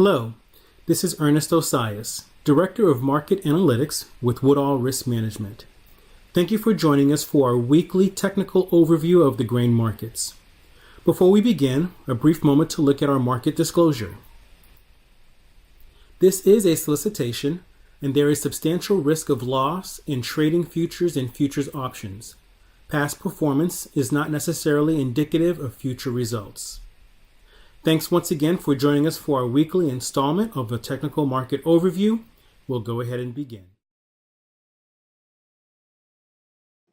Hello, this is Ernest Osias, Director of Market Analytics with Woodall Risk Management. Thank you for joining us for our weekly technical overview of the grain markets. Before we begin, a brief moment to look at our market disclosure. This is a solicitation, and there is substantial risk of loss in trading futures and futures options. Past performance is not necessarily indicative of future results. Thanks once again for joining us for our weekly installment of the Technical Market Overview. We'll go ahead and begin.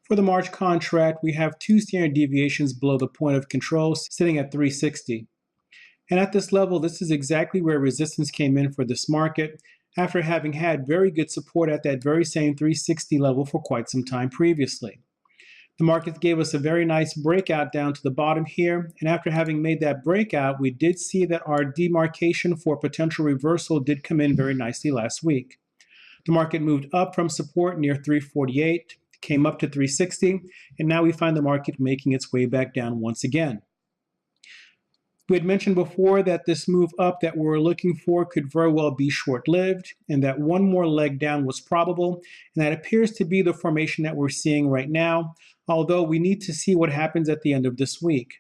For the March contract, we have two standard deviations below the point of control sitting at 360. And at this level, this is exactly where resistance came in for this market after having had very good support at that very same 360 level for quite some time previously. The market gave us a very nice breakout down to the bottom here, and after having made that breakout, we did see that our demarcation for potential reversal did come in very nicely last week. The market moved up from support near 348, came up to 360, and now we find the market making its way back down once again. We had mentioned before that this move up that we're looking for could very well be short-lived, and that one more leg down was probable, and that appears to be the formation that we're seeing right now, although we need to see what happens at the end of this week.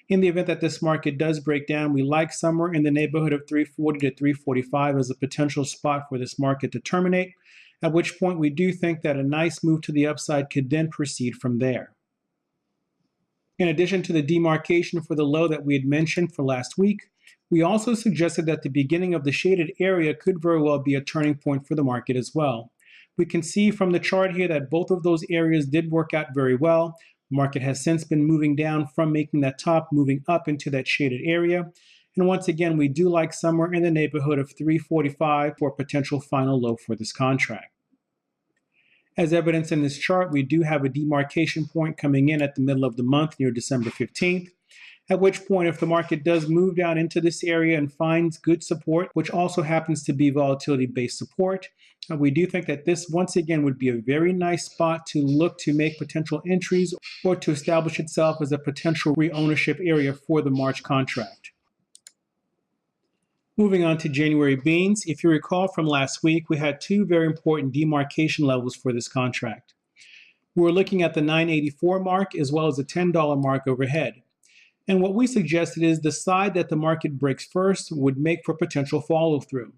In the event that this market does break down, we like somewhere in the neighborhood of 340 to 345 as a potential spot for this market to terminate, at which point we do think that a nice move to the upside could then proceed from there. In addition to the demarcation for the low that we had mentioned for last week, we also suggested that the beginning of the shaded area could very well be a turning point for the market as well. We can see from the chart here that both of those areas did work out very well. The market has since been moving down from making that top, moving up into that shaded area. And once again, we do like somewhere in the neighborhood of 345 for a potential final low for this contract. As evidence in this chart, we do have a demarcation point coming in at the middle of the month near December 15th, at which point if the market does move down into this area and finds good support, which also happens to be volatility-based support, we do think that this once again would be a very nice spot to look to make potential entries or to establish itself as a potential re-ownership area for the March contract. Moving on to January beans, if you recall from last week, we had two very important demarcation levels for this contract. We were looking at the $9.84 mark as well as the $10 mark overhead. And what we suggested is the side that the market breaks first would make for potential follow-through.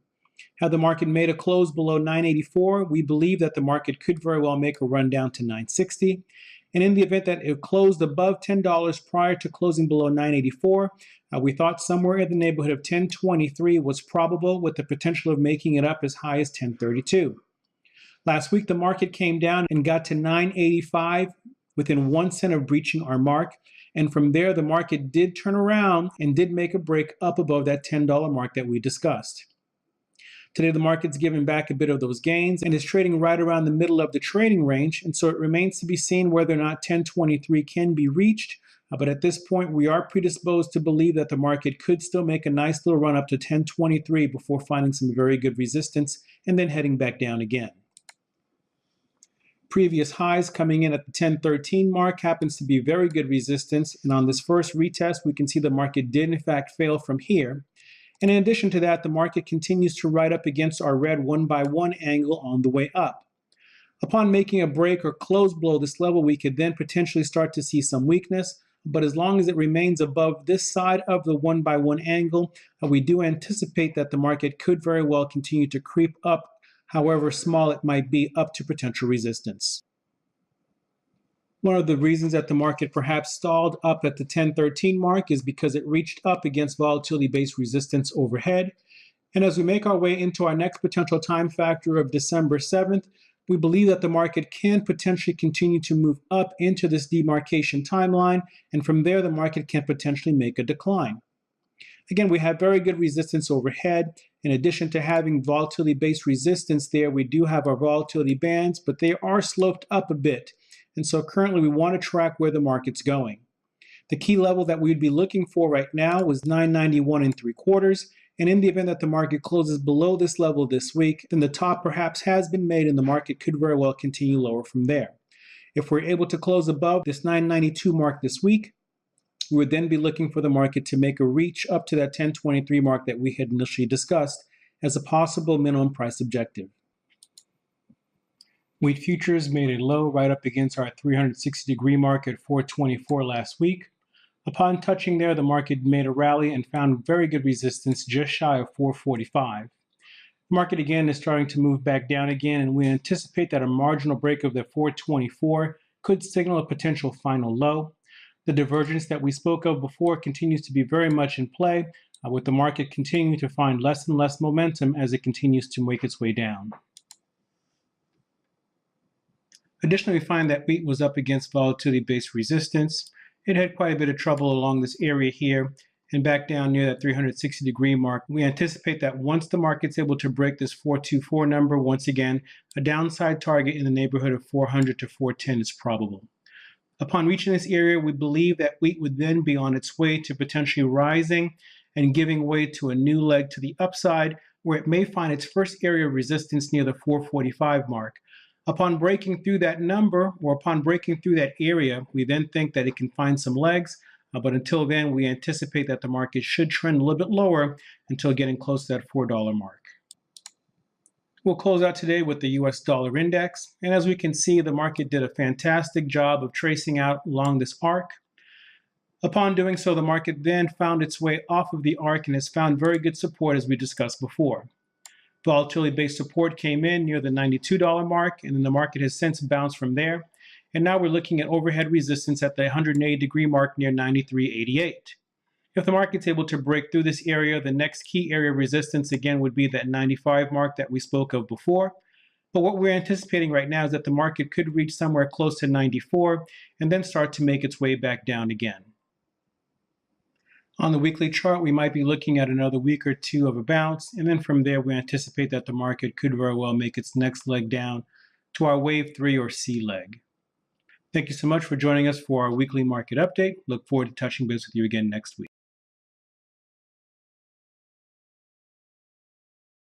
Had the market made a close below $9.84, we believe that the market could very well make a run down to $9.60. And in the event that it closed above $10 prior to closing below $9.84, we thought somewhere in the neighborhood of $10.23 was probable, with the potential of making it up as high as $10.32. Last week, the market came down and got to $9.85 within 1 cent of breaching our mark. And from there, the market did turn around and did make a break up above that $10 mark that we discussed. Today, the market's given back a bit of those gains and is trading right around the middle of the trading range. And so it remains to be seen whether or not 1023 can be reached. But at this point, we are predisposed to believe that the market could still make a nice little run up to 1023 before finding some very good resistance and then heading back down again. Previous highs coming in at the 1013 mark happens to be very good resistance. And on this first retest, we can see the market did in fact fail from here. And in addition to that, the market continues to ride up against our red 1x1 angle on the way up. Upon making a break or close below this level, we could then potentially start to see some weakness. But as long as it remains above this side of the 1x1 angle, we do anticipate that the market could very well continue to creep up, however small it might be, up to potential resistance. One of the reasons that the market perhaps stalled up at the 1013 mark is because it reached up against volatility-based resistance overhead. And as we make our way into our next potential time factor of December 7th, we believe that the market can potentially continue to move up into this demarcation timeline, and from there the market can potentially make a decline. Again, we have very good resistance overhead. In addition to having volatility-based resistance there, we do have our volatility bands, but they are sloped up a bit. And so currently we want to track where the market's going. The key level that we'd be looking for right now was 991 3/4. And in the event that the market closes below this level this week, then the top perhaps has been made and the market could very well continue lower from there. If we're able to close above this 992 mark this week, We would then be looking for the market to make a reach up to that 1023 mark that we had initially discussed as a possible minimum price objective. Wheat futures made a low right up against our 360-degree mark at 424 last week. Upon touching there, the market made a rally and found very good resistance just shy of 445. The market again is starting to move back down again, and we anticipate that a marginal break of the 424 could signal a potential final low. The divergence that we spoke of before continues to be very much in play, with the market continuing to find less and less momentum as it continues to make its way down. Additionally, we find that wheat was up against volatility-based resistance. It had quite a bit of trouble along this area here and back down near that 360-degree mark. We anticipate that once the market's able to break this 424 number, once again, a downside target in the neighborhood of 400 to 410 is probable. Upon reaching this area, we believe that wheat would then be on its way to potentially rising and giving way to a new leg to the upside, where it may find its first area of resistance near the 445 mark. Upon breaking through that number, or upon breaking through that area, we then think that it can find some legs, but until then, we anticipate that the market should trend a little bit lower until getting close to that $4 mark. We'll close out today with the US dollar index, and as we can see, the market did a fantastic job of tracing out along this arc. Upon doing so, the market then found its way off of the arc and has found very good support as we discussed before. Volatility-based support came in near the $92 mark, and then the market has since bounced from there. And now we're looking at overhead resistance at the 180-degree mark near 93.88. If the market's able to break through this area, the next key area of resistance again would be that 95 mark that we spoke of before. But what we're anticipating right now is that the market could reach somewhere close to 94 and then start to make its way back down again. On the weekly chart, we might be looking at another week or two of a bounce, and then from there we anticipate that the market could very well make its next leg down to our wave 3 or C leg. Thank you so much for joining us for our weekly market update. Look forward to touching base with you again next week.